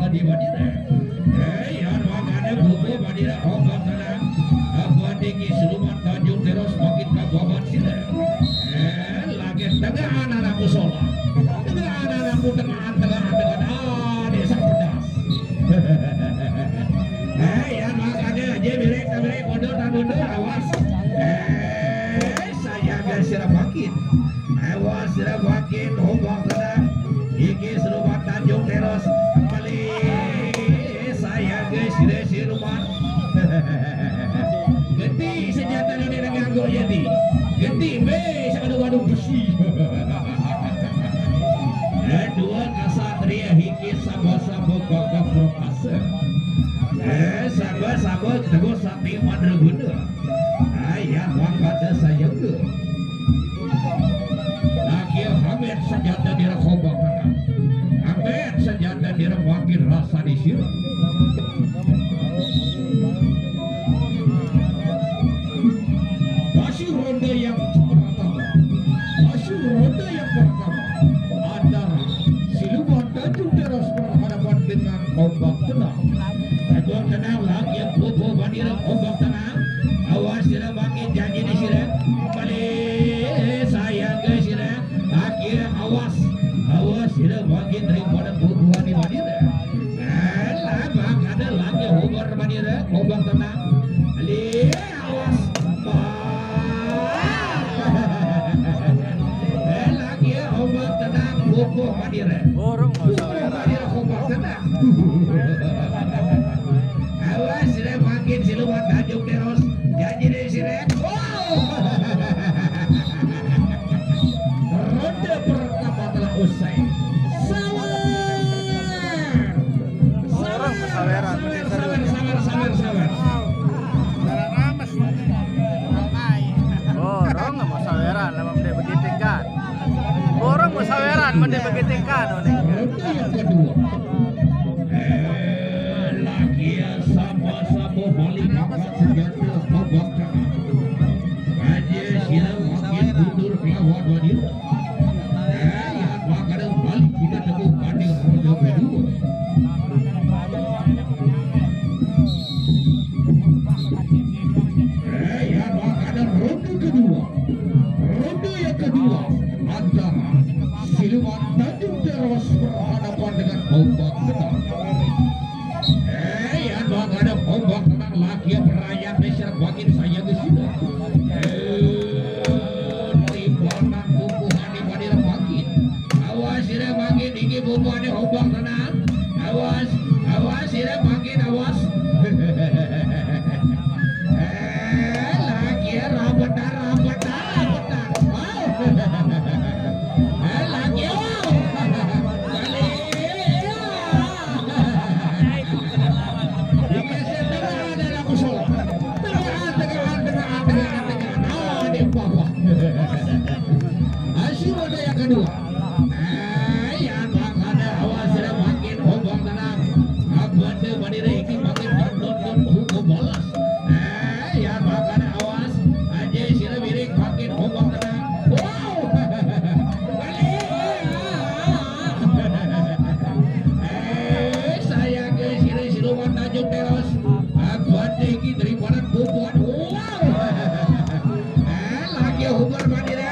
di Madira. Yang makanya buku Madira obat tenang. Apa diki seluman Tanjung terus makin kababan sila. Lagi tengah anak musola. Tengah anak tengah desa pedas. Yang makanya aja mirek bodoh awas. Saya agak sirap makin. Awas sirap makin obat tenang. Iki seluman Tanjung terus kembali. Saya guys di rumah. Genti senjata ini ganggu jadi. Genti adu besi. Dua kasatria hiki sama-sama gagap perkasa. Sama-sama teguh sakti madraguna. Ayah wakada saya ke. Laki Hamid senjata direkobak tangan. Hamid senjata direkwakil rasa disirah. Masih ronde yang pertama antara siluman Tanjung terus berhadapan dengan ombak tenang. Ombak tenang lagi yang bobo bandira ombak tenang. Awas tidak makin janji di sini. Kembali saya ke sini. Akhir awas tidak makin daripada boboan di bandira. Lama ada lagi ombak bandira ombak tenang. Awas. Ombak tenang buku Madira. Borong Madira ombak tenang. Awas sudah makin siluman Tanjung terus janji dari sini. Ronde pertama telah usai. Sabar. Borong mau saweran lama menit begitu kan. Borong mau saweran menit begitu kan. Yang kedua. Lagi sama-sama balik angkat senjata ombak tenang. Aja silau makin mundur lawan wanita. Yang makanya balik kita temu banding ronde kedua. Yang makanya ronde yang kedua antara siluman Tanjung terus berhadapan dengan ombak tenang. Yang makanya ombak tenang lagi yang berayap mesyar makin saya ke sini. Timbanan bubuhan di Madira makin. Awas tidak makin tinggi bubuhan di ombak tenang. Awas tidak makin awas. Lagi rabetan. Asyik ada yang kedua. Yang makanya awas sudah makin ombak tenang. Abande Madira ini makin don hukum bolas. Yang makanya awas aja sila miring makin ombak tenang. Wow. Saya ke sini siluman Tanjung terus. Abande ini daripada bubuan. Wow. Lagi hukum Madira.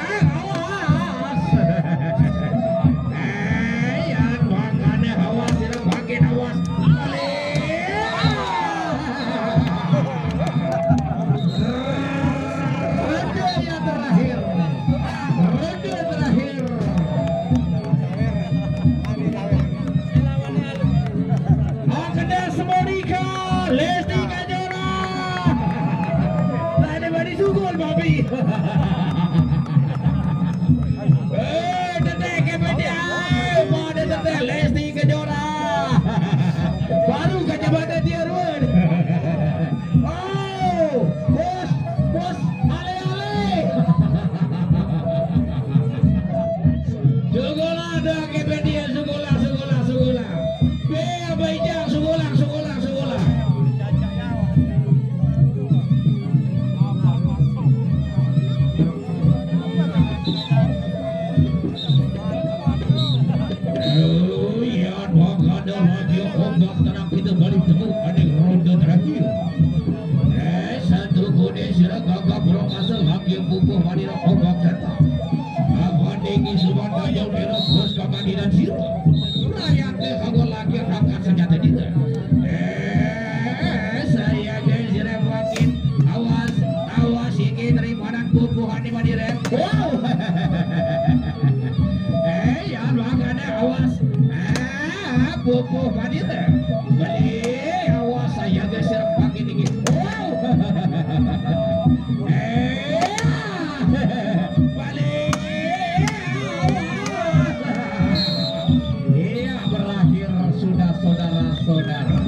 Lesti Kejora. Tadi badi sugul babi. Detek kepada pada detek Lesti Kejora. Baru ke jabatan dia ruan. Oh, bos, ale. Sugola dah kepada dia sugola. Be abaijang sugola. Ombak pupuh manira. Balik awas saya geser pagi nih. Wow. Balik awas. Iya berakhir sudah saudara-saudara.